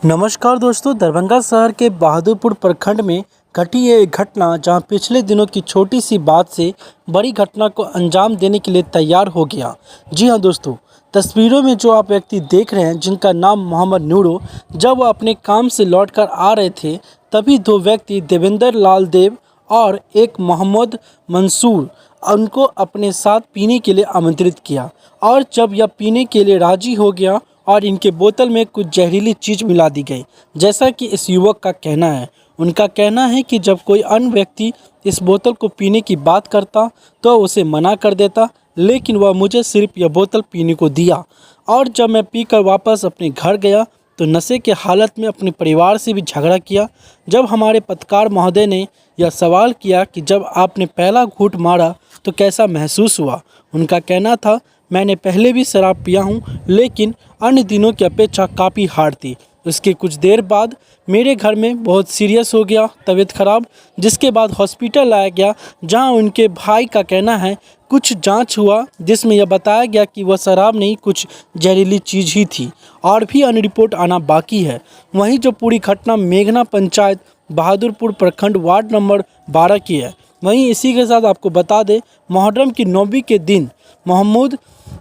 नमस्कार दोस्तों, दरभंगा शहर के बहादुरपुर प्रखंड में घटी है एक घटना जहां पिछले दिनों की छोटी सी बात से बड़ी घटना को अंजाम देने के लिए तैयार हो गया। जी हां दोस्तों, तस्वीरों में जो आप व्यक्ति देख रहे हैं जिनका नाम मोहम्मद नूरो, जब वह अपने काम से लौटकर आ रहे थे तभी दो व्यक्ति देवेंद्र लाल देव और एक मोहम्मद मंसूर उनको अपने साथ पीने के लिए आमंत्रित किया। और जब यह पीने के लिए राजी हो गया और इनके बोतल में कुछ जहरीली चीज़ मिला दी गई, जैसा कि इस युवक का कहना है। उनका कहना है कि जब कोई अन्य व्यक्ति इस बोतल को पीने की बात करता तो उसे मना कर देता, लेकिन वह मुझे सिर्फ यह बोतल पीने को दिया। और जब मैं पीकर वापस अपने घर गया तो नशे के हालत में अपने परिवार से भी झगड़ा किया। जब हमारे पत्रकार महोदय ने यह सवाल किया कि जब आपने पहला घूंट मारा तो कैसा महसूस हुआ, उनका कहना था, मैंने पहले भी शराब पिया हूँ लेकिन अन्य दिनों की अपेक्षा काफ़ी हार्ड थी। उसके कुछ देर बाद मेरे घर में बहुत सीरियस हो गया तबीयत ख़राब, जिसके बाद हॉस्पिटल लाया गया जहां उनके भाई का कहना है कुछ जांच हुआ जिसमें यह बताया गया कि वह शराब नहीं कुछ जहरीली चीज़ ही थी और भी अन्य रिपोर्ट आना बाकी है। वहीं जो पूरी घटना मेघना पंचायत बहादुरपुर प्रखंड वार्ड नंबर 12 की है। वहीं इसी के साथ आपको बता दें, मुहर्रम की 9वीं के दिन मोहम्मद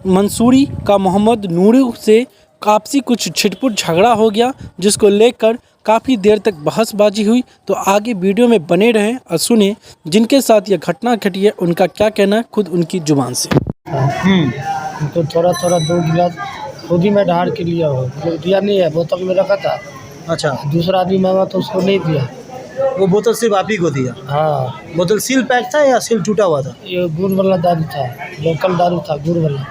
मंसूरी का मोहम्मद नूरी से आपसी कुछ छिटपुट झगड़ा हो गया, जिसको लेकर काफ़ी देर तक बहसबाजी हुई। तो आगे वीडियो में बने रहें और सुने जिनके साथ यह घटना घटी है उनका क्या कहना है, खुद उनकी जुबान से। तो थोड़ा थोड़ा 2 गिलास खुद ही मैं ढार के लिया हो, जो दिया नहीं है, बोतल में रखा था। अच्छा, दूसरा आदमी मांगा तो उसको नहीं दिया। वो बोतल सिर्फ आप ही को दिया? हाँ, बोतल सील पैक था या सील टूटा हुआ था? ये गुड़ वाला दारू था, लोकल दारू था, गुड़ वाला।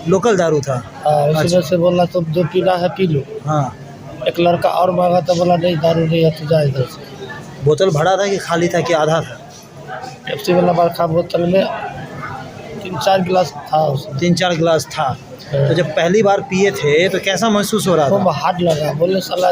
लोकल दारू था? हाँ, इसी अच्छा। वजह से बोला तो जो पीना है पी लो। हाँ। एक लड़का और मांगा तो बोला नहीं दारू नहीं है तो जा इधर से। बोतल भरा था कि खाली था कि आधा था? पेप्सी वाला बरखा बोतल में 3-4 गिलास था उसमें। 3-4 गिलास था। तो जब पहली बार पिए थे तो कैसा महसूस हो रहा खूब था? हार्ड लगा, बोले साला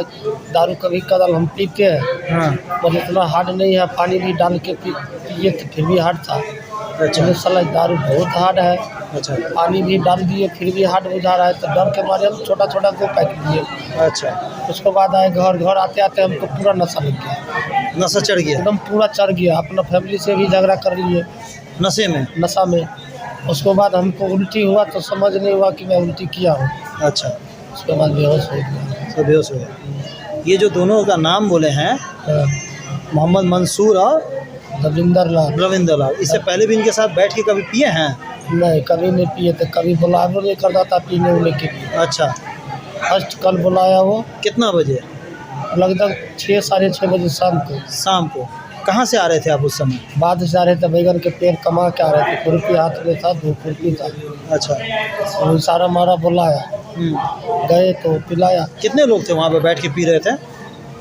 दारू कभी कदाल हम पीते हैं, हाँ। पर इतना हार्ड नहीं है, पानी भी डाल के पिए तो फिर भी हार्ड था। अच्छा। बोले साला दारू बहुत हार्ड है, अच्छा। पानी भी डाल दिए फिर भी हार्ड बुझा रहा है, तो डर के मारे हम छोटा छोटा 2 पैक लिए। अच्छा। उसके बाद आए घर आते आते हमको पूरा नशा लग गया, नशा चढ़ गया? एकदम पूरा चढ़ गया। अपना फैमिली से भी झगड़ा कर लिए नशे में? नशा में। उसके बाद हमको उल्टी हुआ तो समझ नहीं हुआ कि मैं उल्टी किया हूँ। अच्छा। उसके बाद बेहोश हो गया। तो बेहोश हो गया। ये जो दोनों का नाम बोले हैं, हाँ, मोहम्मद मंसूर और रविंदर लाल। रविंद्र लाल, इससे पहले भी इनके साथ बैठ के कभी पिए हैं? नहीं, कभी नहीं पिए थे, कभी बुलाया नहीं करता था पीने उने के लिए। अच्छा। फर्स्ट कल बुलाया वो कितना बजे? लगभग 6-6:30 बजे शाम को। शाम को? कहाँ से आ रहे थे आप उस समय? बाद से आ रहे थे, बैगन के पेड़ कमा के आ रहे थे, खुरपी हाथ में था, 2 खुरपी था। अच्छा। वो इशारा मारा, बुलाया, गए तो पिलाया। कितने लोग थे वहाँ पे बैठ के पी रहे थे?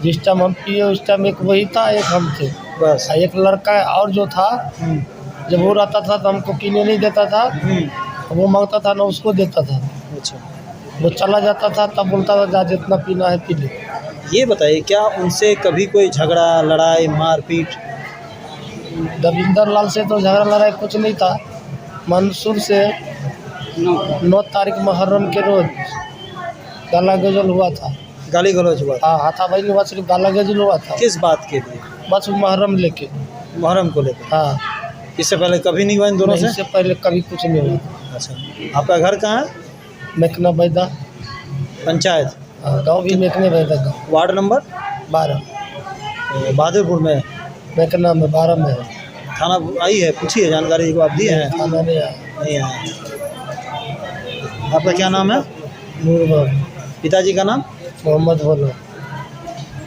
जिस टाइम हम पिए उस टाइम एक वही था, एक हम थे बस। एक लड़का और जो था, जब वो रहता था तो हमको पीने नहीं देता था, वो मांगता था ना उसको देता था। अच्छा। वो चला जाता था तब बोलता था जा जितना पीना है पी ले। ये बताइए, क्या उनसे कभी कोई झगड़ा, लड़ाई, मारपीट? रविंदर लाल से तो झगड़ा लड़ाई कुछ नहीं था। मंसूर से 9 तारीख मुहर्रम के रोज गाला गजल हुआ था। गाली गलौज हुआ था? हाँ, हाथापाई हुआ, सिर्फ गाला गजल हुआ था। किस बात के लिए? बस मुहर्रम लेके। मुहर्रम को लेकर? हाँ, इससे पहले कभी नहीं हुआ इन दोनों से? इससे पहले कभी कुछ नहीं हुआ। अच्छा। आपका घर कहाँ है? मेकना बैदा पंचायत? गाँव भी मेकने बैदा गाँव। वार्ड नंबर 12 बहादुरपुर में? मेकना में 12 में है। थाना आई है, पूछिए, जानकारी को आप दिए हैं? थाना नहीं आया। नहीं आया। आपका क्या नाम है? नूर पिताजी का नाम? मोहम्मद बोलो।